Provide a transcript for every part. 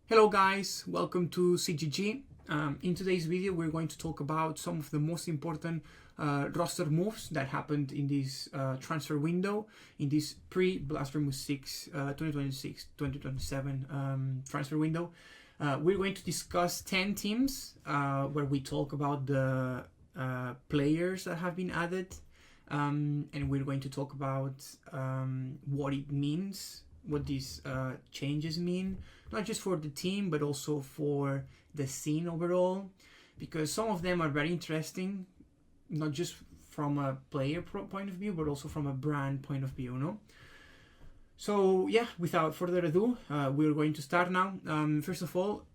Hello guys, welcome to CGG. In today's video we're going to talk about some of the most important roster moves that happened in this transfer window, in this pre-Blasphemous 6 2026-2027 transfer window. We're going to discuss 10 teams where we talk about the players that have been added, and we're going to talk about what it means, what these changes mean, not just for the team but also for the scene overall, because some of them are very interesting, not just from a player point of view but also from a brand point of view, no? So yeah, without further ado, we're going to start now. First of all,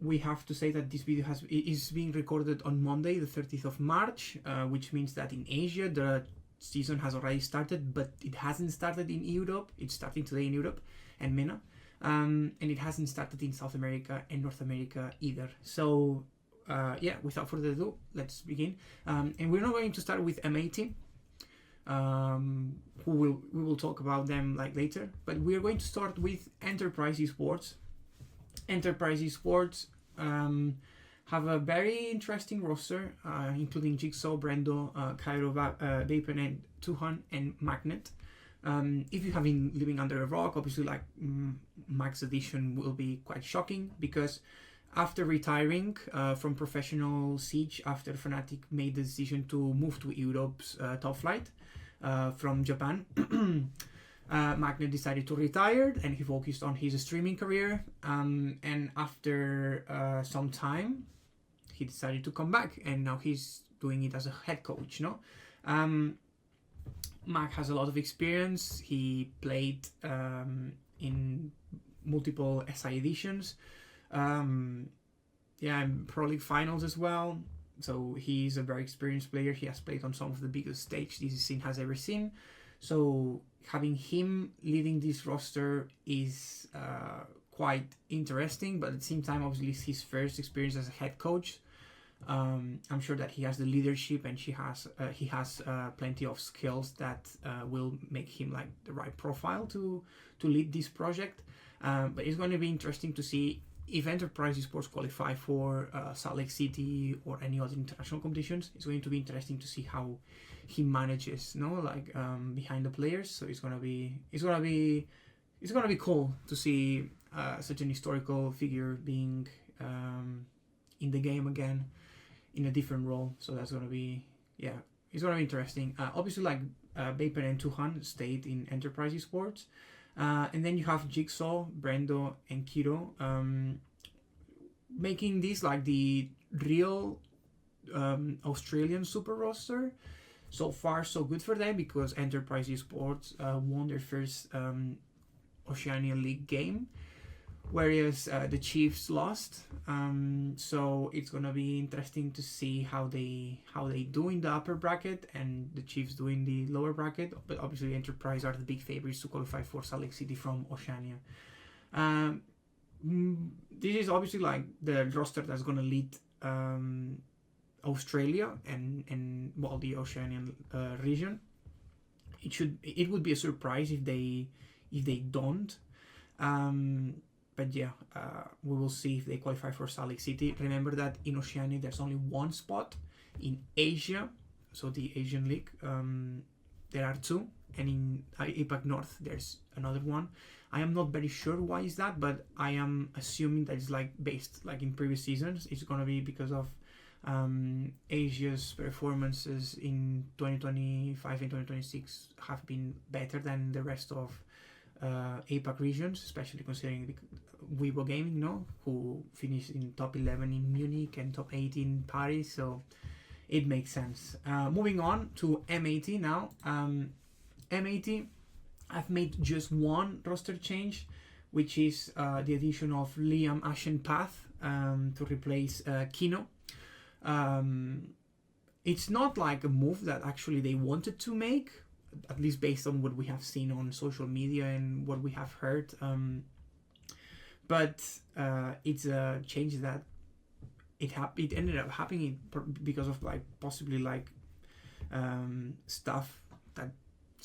we have to say that this video is being recorded on Monday, the 30th of March, which means that in Asia the season has already started, but it hasn't started in Europe. It's starting today in Europe and MENA, and it hasn't started in South America and North America either. So yeah, without further ado, let's begin. And we're not going to start with M80, we will talk about them like later, but we're going to start with Enterprise Esports. Enterprise Esports have a very interesting roster, including Jigsaw, Brendo, Cairo, Vapen, Tuhan, and Magnet. If you have been living under a rock, obviously like Max Edition will be quite shocking, because after retiring from professional Siege, after Fnatic made the decision to move to Europe's top flight from Japan, Magnet decided to retire and he focused on his streaming career, and after some time he decided to come back, and now he's doing it as a head coach, no? Mac has a lot of experience. He played in multiple SI editions, yeah, and Pro League finals as well. So he's a very experienced player. He has played on some of the biggest stage this scene has ever seen. So having him leading this roster is quite interesting, but at the same time, obviously, it's his first experience as a head coach. I'm sure that he has the leadership, and he has plenty of skills that will make him like the right profile to lead this project. But it's going to be interesting to see if Enterprise Esports qualify for Salt Lake City or any other international competitions. It's going to be interesting to see how he manages, behind the players. So it's gonna be cool to see such an historical figure being in the game again in a different role. So that's gonna be, yeah, it's gonna be interesting. Obviously, like Vapen and Tuhan stayed in Enterprise Esports, and then you have Jigsaw, Brendo, and Kiro, making this like the real Australian super roster. So far, so good for them, because Enterprise Esports won their first Oceania League game, whereas the Chiefs lost. So it's gonna be interesting to see how they do in the upper bracket and the Chiefs do in the lower bracket. But obviously, Enterprise are the big favorites to qualify for Salt Lake City from Oceania. This is obviously like the roster that's gonna lead Australia and well, the Oceanian region. It would be a surprise if they don't, but yeah, we will see if they qualify for Salt Lake City. Remember that in Oceania there's only one spot. In Asia, so the Asian League, there are two, and in APAC North there's another one. I am not very sure why is that, but I am assuming that it's like based like in previous seasons. It's gonna be because of Asia's performances in 2025 and 2026 have been better than the rest of APAC regions, especially considering the Weibo Gaming, who finished in top 11 in Munich and top 8 in Paris, so it makes sense. Moving on to M80 now. M80, I've made just one roster change, which is the addition of Liam Ashenpath to replace Kino. It's not like a move that actually they wanted to make, at least based on what we have seen on social media and what we have heard, but it's a change that it ended up happening because of like possibly like stuff that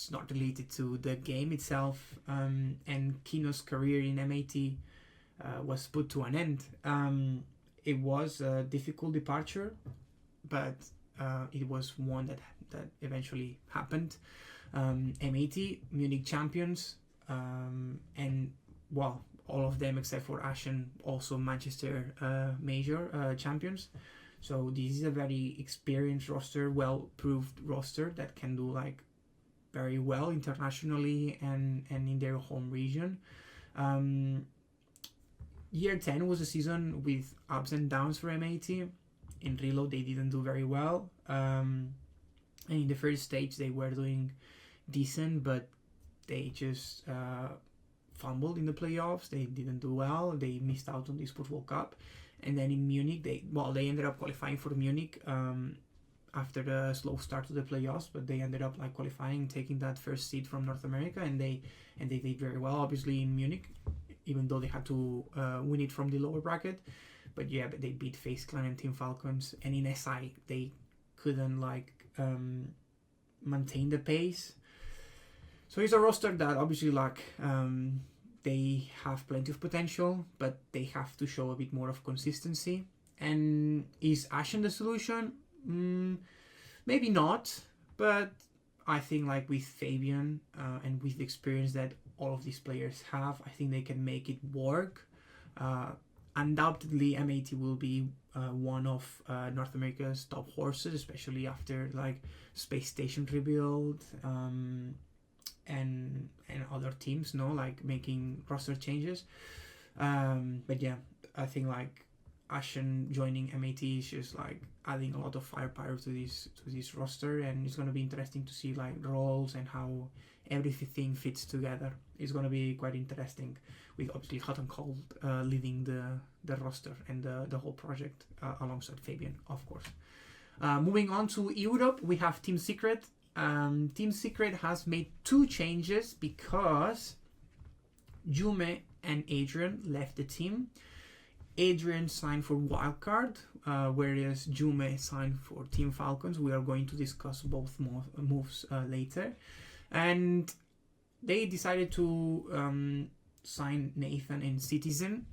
it's not related to the game itself. And Kino's career in MAT was put to an end. It was a difficult departure, but it was one that eventually happened. MAT, Munich champions, and well, all of them except for Ashen, also Manchester major champions. So this is a very experienced roster, well-proved roster that can do like very well internationally and in their home region. Year 10 was a season with ups and downs for MAT. In Reload, they didn't do very well. And in the first stage, they were doing decent, but they just fumbled in the playoffs. They didn't do well. They missed out on the Esports World Cup. And then in Munich, they ended up qualifying for Munich after the slow start to the playoffs, but they ended up like qualifying, taking that first seed from North America, and they did very well, obviously, in Munich, even though they had to win it from the lower bracket. But yeah, they beat FaZe Clan and Team Falcons, and in SI they couldn't like maintain the pace. So it's a roster that obviously like they have plenty of potential, but they have to show a bit more of consistency. And is Ashen the solution? Maybe not, but I think like with Fabian and with the experience that all of these players have, I think they can make it work. Undoubtedly, MAT will be one of North America's top horses, especially after like Space Station rebuild and other teams, like making roster changes. But yeah, I think like Ashen joining MAT is just like adding a lot of firepower to this roster, and it's gonna be interesting to see like roles and how everything fits together. It's gonna be quite interesting, with obviously Hot and Cold leading the roster and the whole project alongside Fabian, of course. Moving on to Europe, we have Team Secret. Team Secret has made 2 changes because Jume and Adrian left the team. Adrian signed for Wildcard, whereas Jume signed for Team Falcons. We are going to discuss both moves later. And they decided to sign Nathan and Citizen.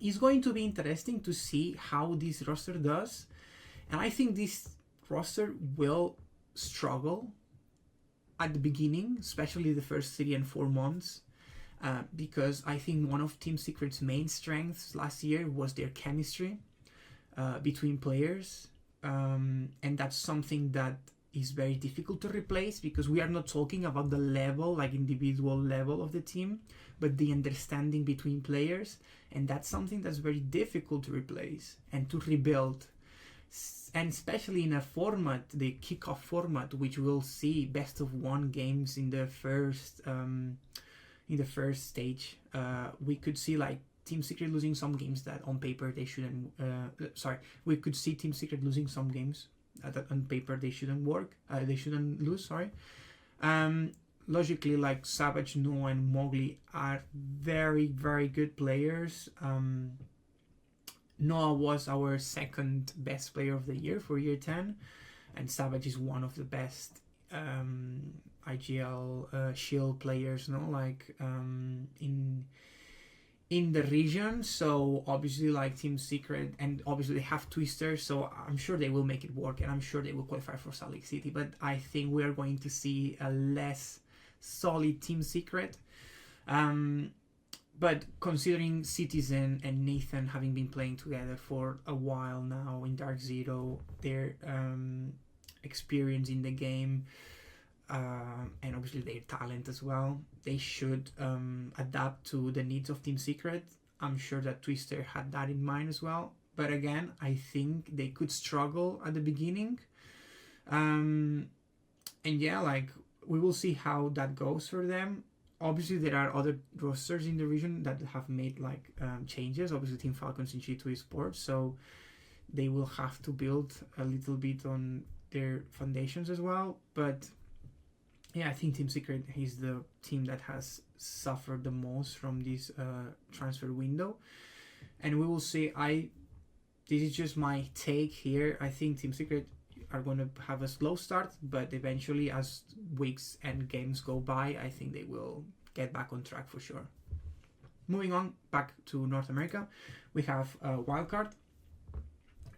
It's going to be interesting to see how this roster does. And I think this roster will struggle at the beginning, especially the first 3 and 4 months. Because I think one of Team Secret's main strengths last year was their chemistry between players. And that's something that is very difficult to replace, because we are not talking about the level, like individual level of the team, but the understanding between players. And that's something that's very difficult to replace and to rebuild. And especially in a format, the kickoff format, which we'll see best of 1 games in the first stage, we could see like Team Secret losing some games that on paper they shouldn't. We could see Team Secret losing some games that on paper they shouldn't lose. Logically, like Savage, Noah, and Mowgli are very, very good players. Noah was our 2nd best player of the year for year 10, and Savage is one of the best IGL Shield players, in the region. So obviously like Team Secret, and obviously they have Twister, so I'm sure they will make it work, and I'm sure they will qualify for Salt Lake City. But I think we are going to see a less solid Team Secret. But considering Citizen and Nathan having been playing together for a while now in Dark Zero, their experience in the game, and obviously their talent as well, they should adapt to the needs of Team Secret. I'm sure that Twister had that in mind as well. But again, I think they could struggle at the beginning. And yeah, like we will see how that goes for them. Obviously, there are other rosters in the region that have made like changes. Obviously, Team Falcons in G2 Esports, so they will have to build a little bit on their foundations as well. But yeah, I think Team Secret is the team that has suffered the most from this transfer window, and we will see. This is just my take here. I think Team Secret are going to have a slow start, but eventually, as weeks and games go by, I think they will get back on track for sure. Moving on back to North America, we have Wildcard.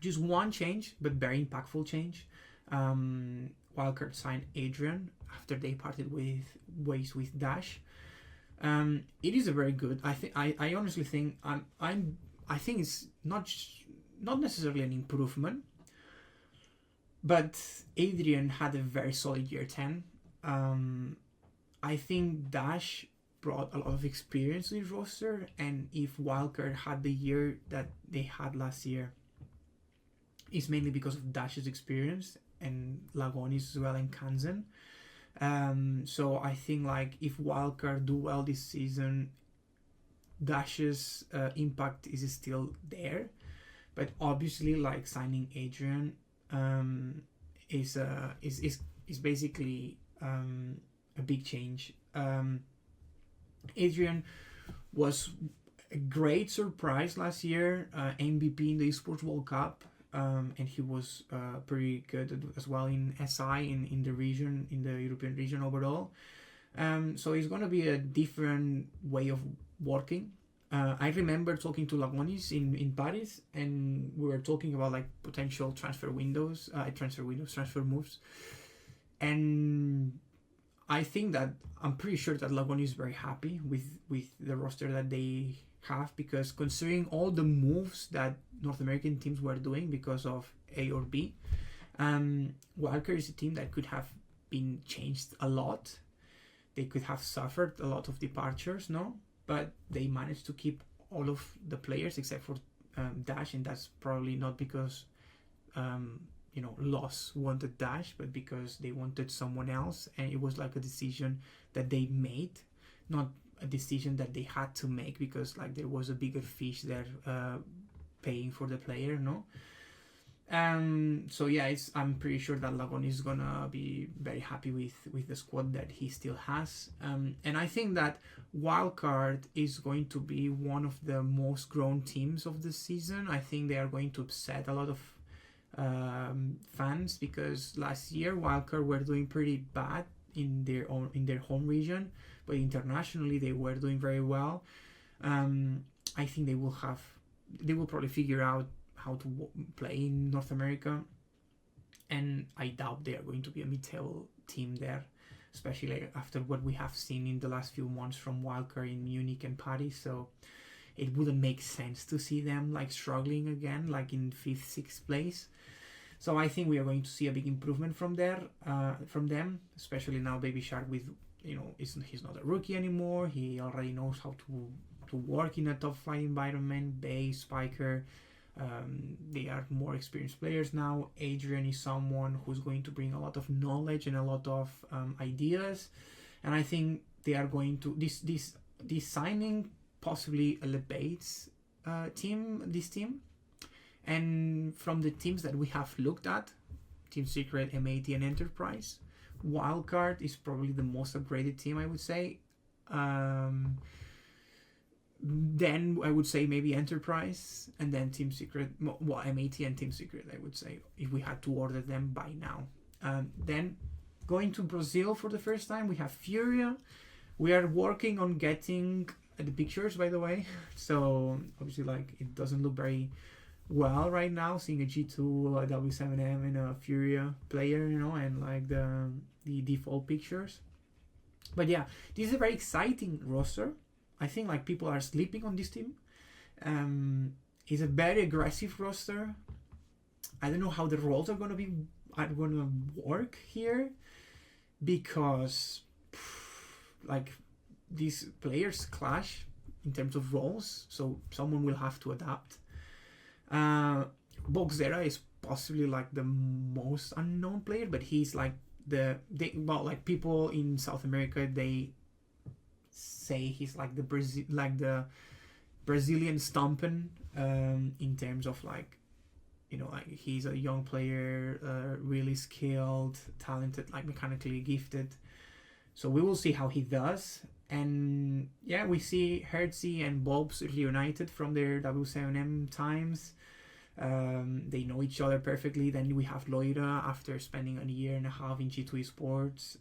Just one change, but very impactful change. Wildcard signed Adrian after they parted ways with Dash. It is a very good. I honestly think I think it's not necessarily an improvement, but Adrian had a very solid year 10. I think Dash brought a lot of experience to the roster, and if Wildcard had the year that they had last year, it's mainly because of Dash's experience and Lagonis as well and Kanzen. So I think like if Wildcard do well this season, Dash's impact is still there, but obviously like signing Adrian is basically a big change. Adrian was a great surprise last year, MVP in the Esports World Cup, and he was pretty good as well in SI in the region, in the European region overall. So it's going to be a different way of working. I remember talking to Lagonis in Paris, and we were talking about like potential transfer moves, and I think that I'm pretty sure that Lagonis is very happy with the roster that they have, because considering all the moves that North American teams were doing because of A or B, Wildcard is a team that could have been changed a lot. They could have suffered a lot of departures, no? But they managed to keep all of the players except for Dash, and that's probably not because Loss wanted Dash, but because they wanted someone else, and it was like a decision that they made, not a decision that they had to make because like there was a bigger fish there paying for the player, no? So yeah, I'm pretty sure that Lagon is gonna be very happy with the squad that he still has, and I think that Wildcard is going to be one of the most grown teams of the season. I think they are going to upset a lot of fans, because last year Wildcard were doing pretty bad in their home region, but internationally they were doing very well. I think they will probably figure out how to play in North America, and I doubt they are going to be a mid-table team there, especially after what we have seen in the last few months from Wildcard in Munich and Paris. So it wouldn't make sense to see them like struggling again, like in 5th, 6th place. So I think we are going to see a big improvement from them, especially now Baby Shark with, he's not a rookie anymore. He already knows how to work in a top 5 environment, base, spiker. They are more experienced players now. Adrian is someone who's going to bring a lot of knowledge and a lot of ideas, and I think they are going to this signing possibly elevates this team. And from the teams that we have looked at, Team Secret, M80 and Enterprise, Wildcard is probably the most upgraded team, I would say. Then I would say maybe Enterprise, and then Team Secret, well, M80 and Team Secret, I would say, if we had to order them by now. Then going to Brazil for the first time, we have Furia. We are working on getting the pictures, by the way. So obviously, like, it doesn't look very well right now, seeing a G2, a W7M, and a Furia player, and like the default pictures. But yeah, this is a very exciting roster. I think like people are sleeping on this team. It's a very aggressive roster. I don't know how the roles are gonna work here, because like these players clash in terms of roles, so someone will have to adapt. Boxera is possibly like the most unknown player, but he's like people in South America, they say he's like the Brazilian Stompen, in terms of like, like he's a young player, really skilled, talented, like mechanically gifted. So we will see how he does. And yeah, we see Hertzy and Bobs reunited from their W7M times. They know each other perfectly. Then we have Loira after spending a year and a half in G2 Esports.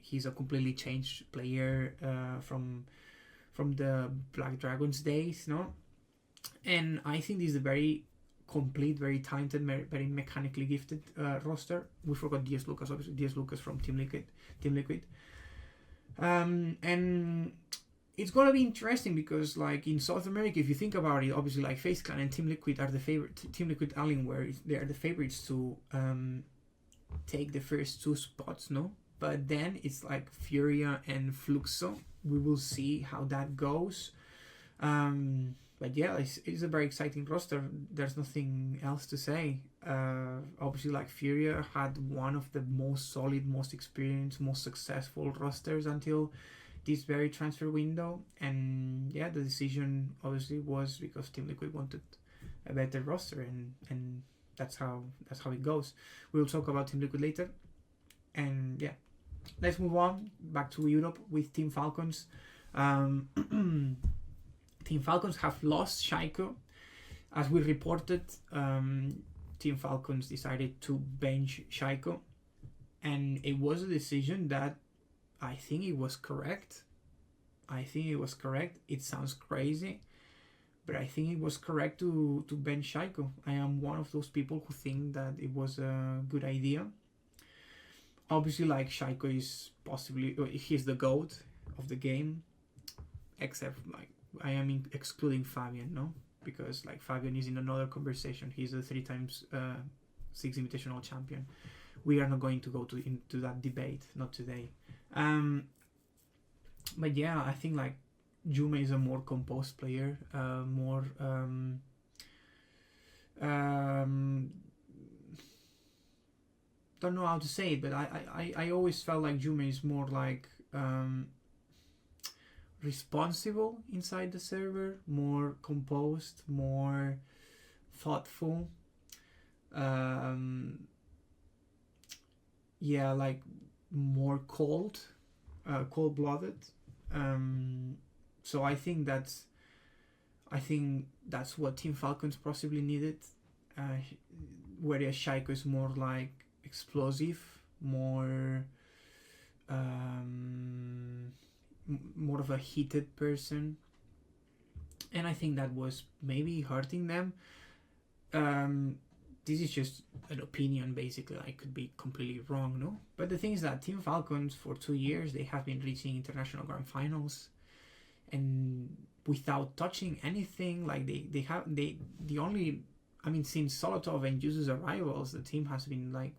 He's a completely changed player from the Black Dragons days, no? And I think this is a very complete, very talented, very mechanically gifted roster. We forgot DS Lucas, obviously. DS Lucas from Team Liquid. And it's gonna be interesting because, like, in South America, if you think about it, obviously, like, FaZe Clan and Team Liquid are the favorite. Team Liquid Alienware, they are the favorites to take the first two spots, no? But then it's like Furia and Fluxo. We will see how that goes. But yeah, it's a very exciting roster. There's nothing else to say. Obviously, like, Furia had one of the most solid, most experienced, most successful rosters until this very transfer window. And yeah, the decision obviously was because Team Liquid wanted a better roster, and that's how it goes. We'll talk about Team Liquid later. And yeah, let's move on back to Europe with Team Falcons. Team Falcons have lost Shaiiko. As we reported, Team Falcons decided to bench Shaiiko, and it was a decision that I think it was correct. It sounds crazy, but I think it was correct to bench Shaiiko. I am one of those people who think that it was a good idea. Obviously, like, Shaiiko is he's the GOAT of the game, except, like, I am excluding Fabian, no? Because, like, Fabian is in another conversation. He's a 3x6 invitational champion. We are not going to go into that debate, not today. But yeah, I think, like, Jume is a more composed player, more don't know how to say it, but I always felt like Jume is more like responsible inside the server, more composed, more thoughtful. Yeah, like, more cold-blooded. So I think that's what Team Falcons possibly needed. Whereas Shaiiko is more like explosive, more of a heated person, and I think that was maybe hurting them. This is just an opinion, basically. I could be completely wrong, no? But the thing is that Team Falcons, for 2 years, they have been reaching international grand finals, and without touching anything, like, since Solotov and Juzu's arrivals, the team has been, like,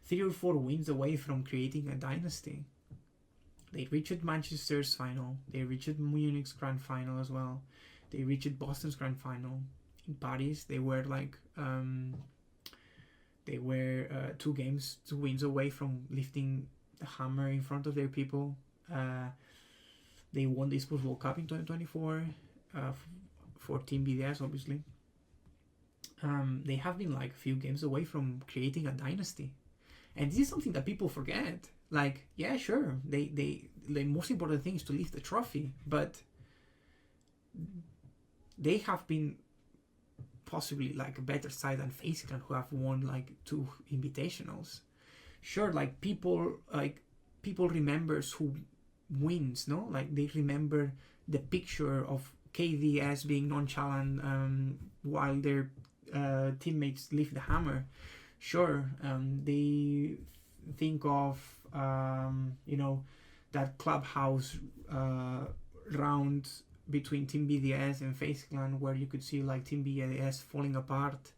3 or 4 wins away from creating a dynasty. They reached Manchester's final. They reached Munich's grand final as well. They reached Boston's grand final. In Paris, they were 2 wins away from lifting the hammer in front of their people. They won the Esports World Cup in 2024 for Team BDS, obviously. They have been, like, a few games away from creating a dynasty. And this is something that people forget. Like, yeah, sure, the most important thing is to lift the trophy, but they have been possibly, like, a better side than FaZe Clan, who have won, like, 2 invitationals. Sure, like, people remembers who wins, no? Like, they remember the picture of KDS being nonchalant while their teammates lift the hammer. Sure, they think of that clubhouse round between Team BDS and FaZe Clan, where you could see, like, Team BDS falling apart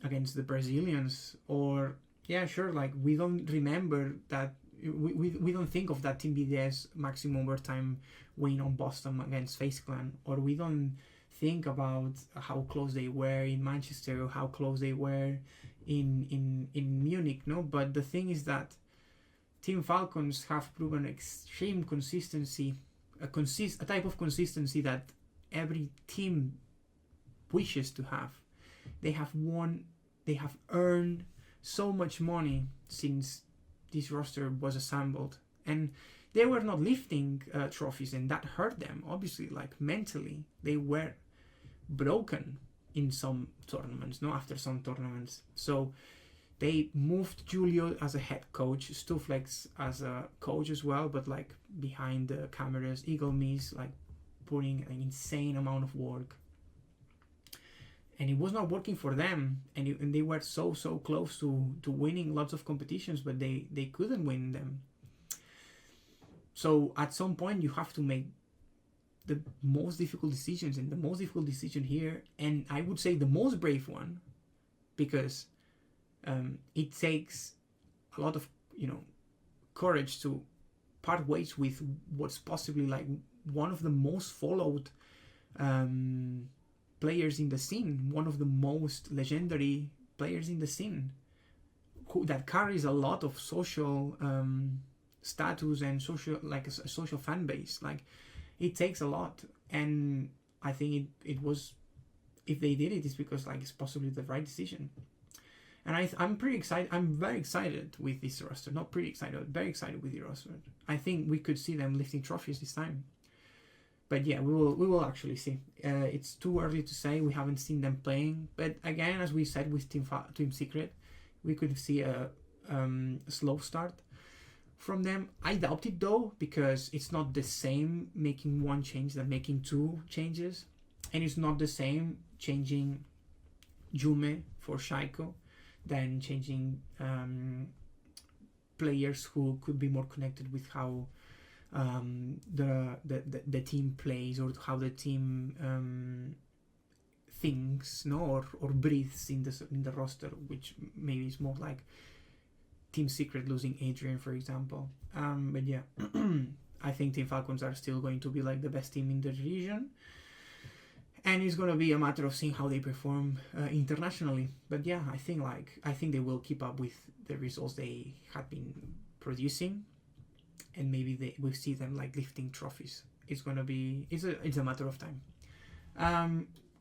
against the Brazilians. Or, yeah, sure, like, we don't remember that. We don't think of that Team BDS maximum overtime win on Boston against FaZe Clan, or we don't think about how close they were in Manchester, or how close they were in Munich, no? But the thing is that Team Falcons have proven extreme consistency, a type of consistency that every team wishes to have. They have earned so much money since this roster was assembled. and they were not lifting trophies, and that hurt them. Obviously, like mentally, they were broken in some tournaments, no, after some tournaments. So they moved Julio as a head coach, Stuflex as a coach as well, but like behind the cameras, Eagle Miss like putting an insane amount of work, and it was not working for them, and they were so close to winning lots of competitions, but they couldn't win them. So at some point you have to make the most difficult decisions, and the most difficult decision here, and I would say the most brave one, because it takes a lot of courage to part ways with what's possibly like one of the most followed players in the scene, one of the most legendary players in the scene, that carries a lot of social status and social, like a social fan base. Like, it takes a lot, and I think it was, if they did it, it's because like it's possibly the right decision. And I'm pretty excited. I'm very excited with this roster. Not pretty excited, very excited with the roster. I think we could see them lifting trophies this time. But yeah, we will actually see. It's too early to say. We haven't seen them playing. But again, as we said with Team Secret, we could see a slow start from them. I doubt it though, because it's not the same making one change than making two changes, and it's not the same changing Jume for Shaiiko than changing players who could be more connected with how the team plays, or how the team thinks, no, or breathes in the roster, which maybe is more like Team Secret losing Adrian, for example. But yeah, I think Team Falcons are still going to be like the best team in the region, and it's going to be a matter of seeing how they perform internationally. But yeah, I think they will keep up with the results they had been producing, and maybe we'll see them like lifting trophies. It's a matter of time.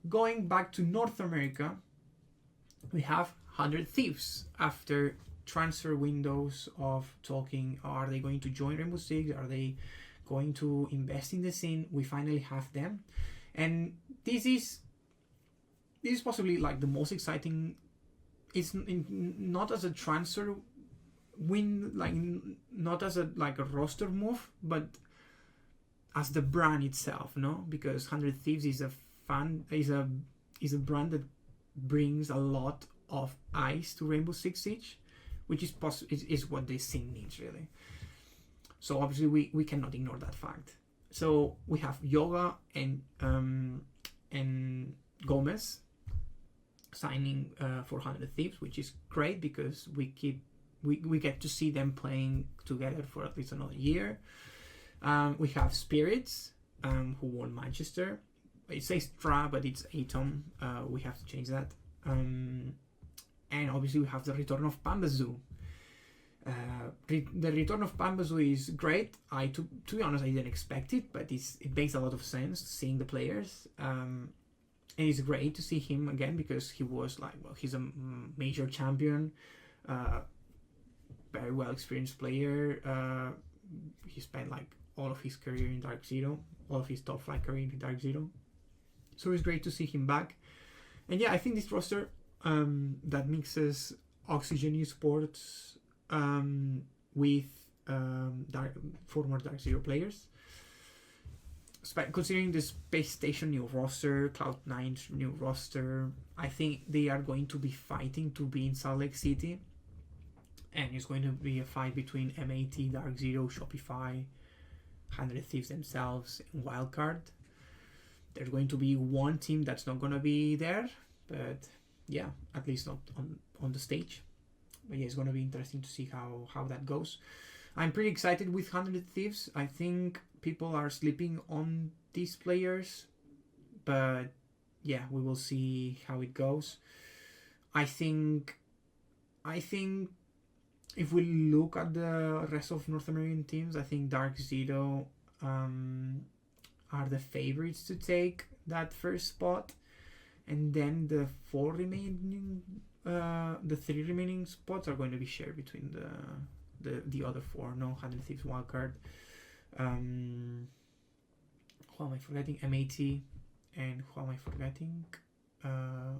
Going back to North America, we have 100 Thieves. After transfer windows of talking, are they going to join Rainbow Six, are they going to invest in the scene, we finally have them. And this is possibly like the most exciting. It's not as a transfer win, like not as a roster move, but as the brand itself, no? Because 100 Thieves is a brand that brings a lot of eyes to Rainbow Six Siege, which is what this scene needs, really. So obviously we cannot ignore that fact. So we have Yoga and Gomez signing for 100 Thieves, which is great because we get to see them playing together for at least another year. We have Spirits, who won Manchester. It says Tra, but it's Atom. We have to change that. And obviously we have the return of Pambazoo. The return of Pambazoo is great. To be honest, I didn't expect it, but it makes a lot of sense seeing the players. And it's great to see him again because he was he's a major champion, very well experienced player. He spent all of his career in Dark Zero, all of his top flight career in Dark Zero. So it's great to see him back. And yeah, I think this roster that mixes Oxygen Esports with former Dark Zero players, considering the Space Station new roster, Cloud9's new roster, I think they are going to be fighting to be in Salt Lake City, and it's going to be a fight between MAT, Dark Zero, Shopify, 100 Thieves themselves, and Wildcard. There's going to be one team that's not going to be there, but yeah, at least not on the stage. But yeah, it's going to be interesting to see how that goes. I'm pretty excited with 100 Thieves. I think people are sleeping on these players, but yeah, we will see how it goes. I think if we look at the rest of North American teams, I think Dark Zero are the favorites to take that first spot, and then the three remaining spots are going to be shared between the other four. No, 100 Thieves wildcard. Who am I forgetting? MAT, and who am I forgetting?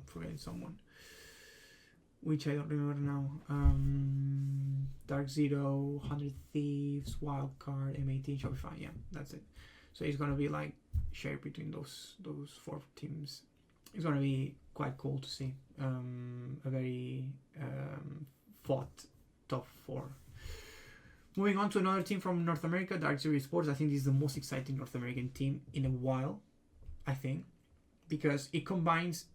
Forgetting someone, which I don't remember now. Dark Zero, 100 Thieves, Wildcard, MAT, Shopify. Yeah, that's it. So it's gonna be like shared between those four teams. It's gonna be quite cool to see. A very fought top four. Moving on to another team from North America, Dark Zero Esports. I think this is the most exciting North American team in a while, I think, because it combines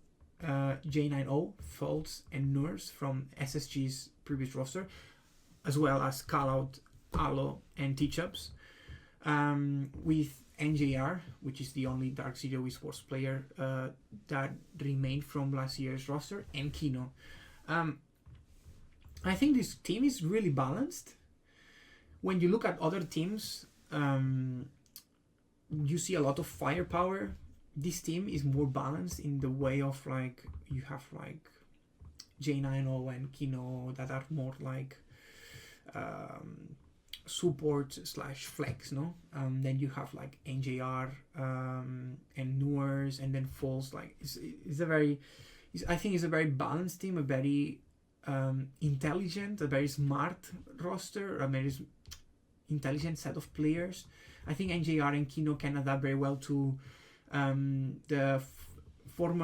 J90, Fultz, and Nurs from SSG's previous roster, as well as Callout, Alo, and Teachups, with NJR, which is the only Dark Zero Esports player that remained from last year's roster, and Kino. I think this team is really balanced. When you look at other teams, you see a lot of firepower. This team is more balanced in the way of like you have like J90 and Kino that are more like support / flex, no? Then you have like NJR and Nurs, and then Falls. Like I think it's a very balanced team, a very intelligent, a very smart roster, a very intelligent set of players. I think NJR and Kino can adapt very well to the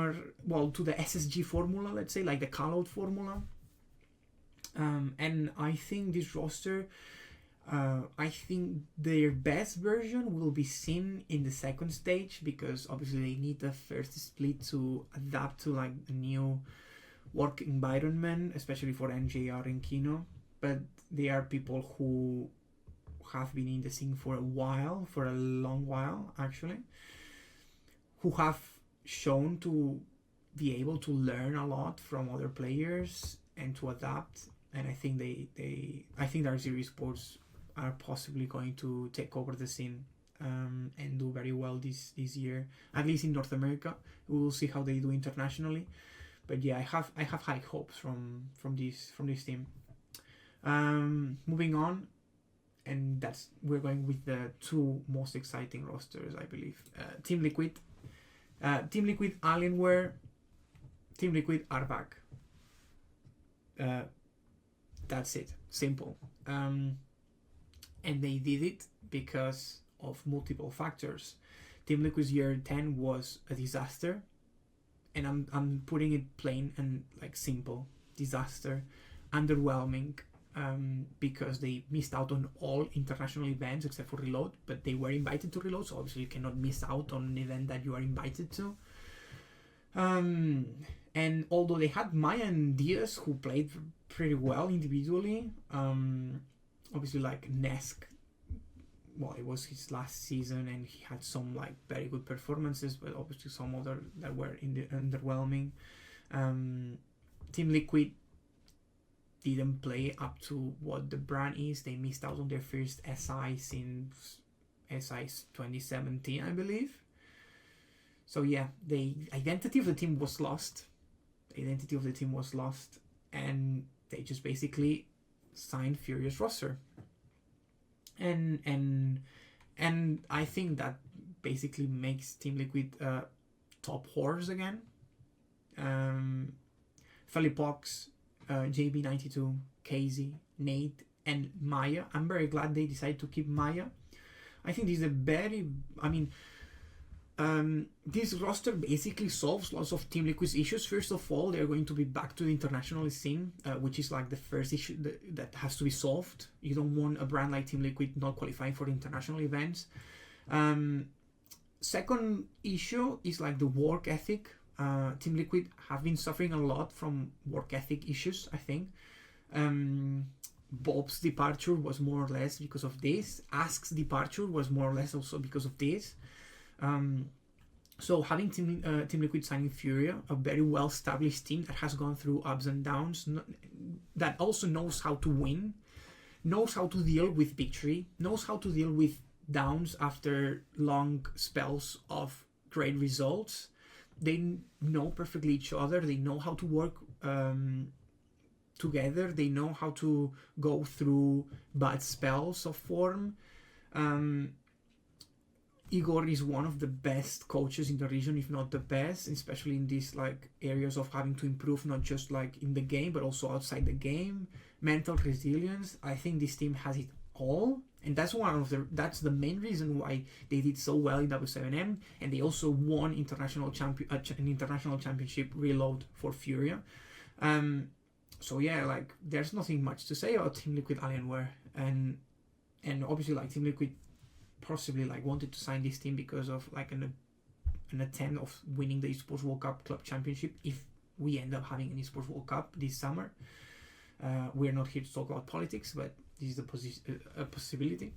SSG formula, let's say, like the call-out formula. And I think this roster, I think their best version will be seen in the second stage, because obviously they need the first split to adapt to like a new work environment, especially for NJR and Kino. But they are people who have been in the scene for a long while actually, who have shown to be able to learn a lot from other players and to adapt. And I think I think Dark Zero Esports are possibly going to take over the scene and do very well this year, at least in North America. We will see how they do internationally, but yeah, I have high hopes from this team. Moving on, and we're going with the two most exciting rosters, I believe. Team Liquid, Alienware, Team Liquid, APAC. That's it, simple. And they did it because of multiple factors. Team Liquid's year 10 was a disaster, and I'm putting it plain and like simple. Disaster, underwhelming, because they missed out on all international events except for Reload, but they were invited to Reload, so obviously you cannot miss out on an event that you are invited to. And although they had Maya and Diaz, who played pretty well individually, obviously like Nesk, well, it was his last season and he had some like very good performances, but obviously some other that were underwhelming. Team Liquid didn't play up to what the brand is. They missed out on their first SI since SI 2017, I believe. So yeah, the identity of the team was lost. And they just basically signed Furious roster. And I think that basically makes Team Liquid top horse again. Felipox, JB92, Casey, Nate, and Maya. I'm very glad they decided to keep Maya. I think this is this roster basically solves lots of Team Liquid's issues. First of all, they're going to be back to the international scene, which is like the first issue that has to be solved. You don't want a brand like Team Liquid not qualifying for international events. Second issue is like the work ethic. Team Liquid have been suffering a lot from work ethic issues, I think. Bob's departure was more or less because of this. Ask's departure was more or less also because of this. So having Team Liquid signing Furia, a very well-established team that has gone through ups and downs, that also knows how to win, knows how to deal with victory, knows how to deal with downs after long spells of great results. They know perfectly each other. They know how to work together. They know how to go through bad spells of form. Igor is one of the best coaches in the region, if not the best, especially in these like areas of having to improve, not just like in the game, but also outside the game. Mental resilience. I think this team has it all, and that's the main reason why they did so well in W7M, and they also won an international championship reload for Furia. So yeah, like there's nothing much to say about Team Liquid Alienware, and obviously like Team Liquid possibly like wanted to sign this team because of like an attempt of winning the Esports World Cup Club Championship if we end up having an Esports World Cup this summer. We're not here to talk about politics, but this is a possibility.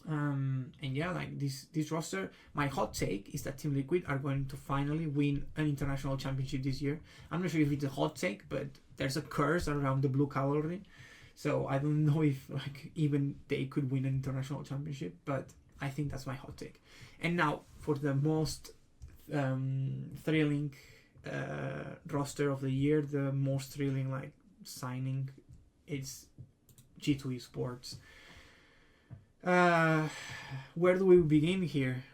And yeah, like this roster, my hot take is that Team Liquid are going to finally win an international championship this year. I'm not sure if it's a hot take, but there's a curse around the Blue Cavalry. So I don't know if like even they could win an international championship, but I think that's my hot take. And now for the most thrilling roster of the year, the most thrilling like signing is G2 Esports. Where do we begin here?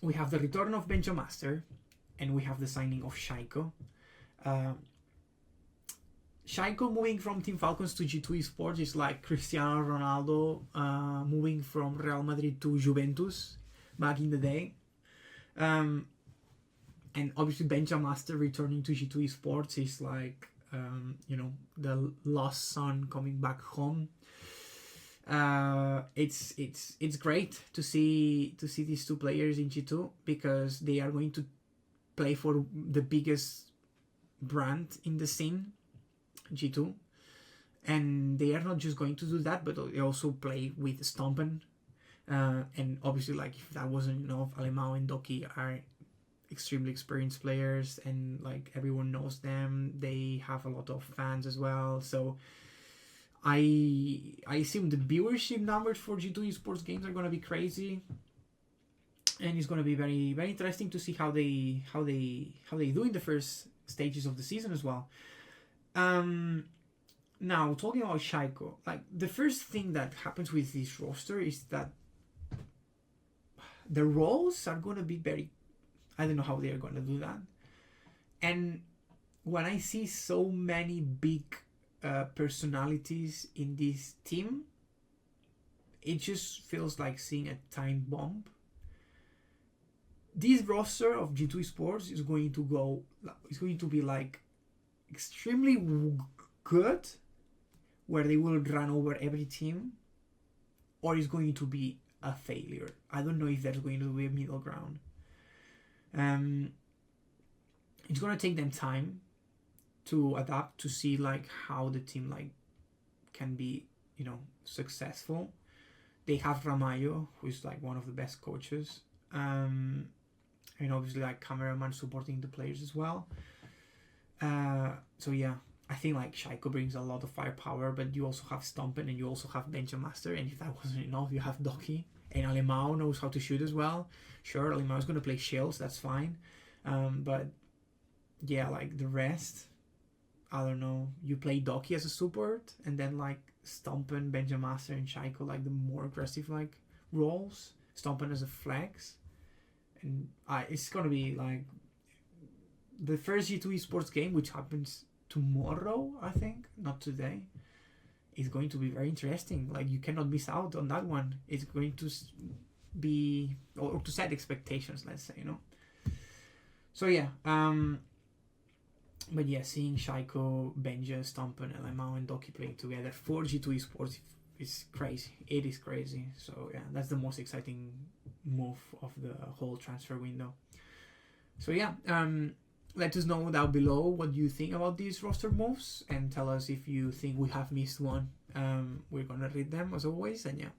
We have the return of Benjamaster, and we have the signing of Shaiiko. Shaiiko moving from Team Falcons to G2 Esports is like Cristiano Ronaldo moving from Real Madrid to Juventus back in the day. And obviously Benjamaster returning to G2 Esports is like, the lost son coming back home. It's great to see these two players in G2 because they are going to play for the biggest brand in the scene, G2, and they are not just going to do that, but they also play with Stompen, and obviously like if that wasn't enough, Alemão and Doki are extremely experienced players, and like everyone knows them. They have a lot of fans as well, so I assume the viewership numbers for G2 Esports games are gonna be crazy, and it's gonna be very, very interesting to see how they do in the first stages of the season as well. Now talking about Shaiiko, like the first thing that happens with this roster is that the roles are gonna be very, I don't know how they are gonna do that, and when I see so many big personalities in this team, it just feels like seeing a time bomb. This roster of G2 Esports is going to be like extremely good, where they will run over every team, or it's going to be a failure. I don't know if there's going to be a middle ground. It's gonna take them time to adapt, to see like how the team like can be, successful. They have Ramayo, who is like one of the best coaches, and obviously like cameraman supporting the players as well. So yeah, I think like Shaiiko brings a lot of firepower, but you also have Stompen and you also have Benjamaster, and if that wasn't enough, you have Doki, and Alemão knows how to shoot as well. Sure, Alemão is gonna play shields, that's fine, but yeah, like the rest, I don't know. You play Doki as a support, and then like Stompen, Benjamaster, and Shaiiko like the more aggressive like roles. Stompen as a flex, and it's gonna be like the first G2 Esports game, which happens tomorrow, I think, not today, is going to be very interesting. Like you cannot miss out on that one. It's going to be, or to set expectations, let's say, So yeah, but yeah, seeing Shaiiko, Benja, Stompen, Alemão, and Doki playing together for G2 Esports is crazy. It is crazy. So yeah, that's the most exciting move of the whole transfer window. So yeah, let us know down below what you think about these roster moves, and tell us if you think we have missed one. We're gonna read them as always, and yeah,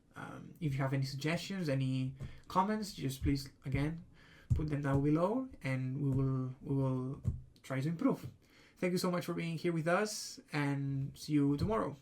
if you have any suggestions, any comments, just please again put them down below, and we will try to improve. Thank you so much for being here with us, and see you tomorrow.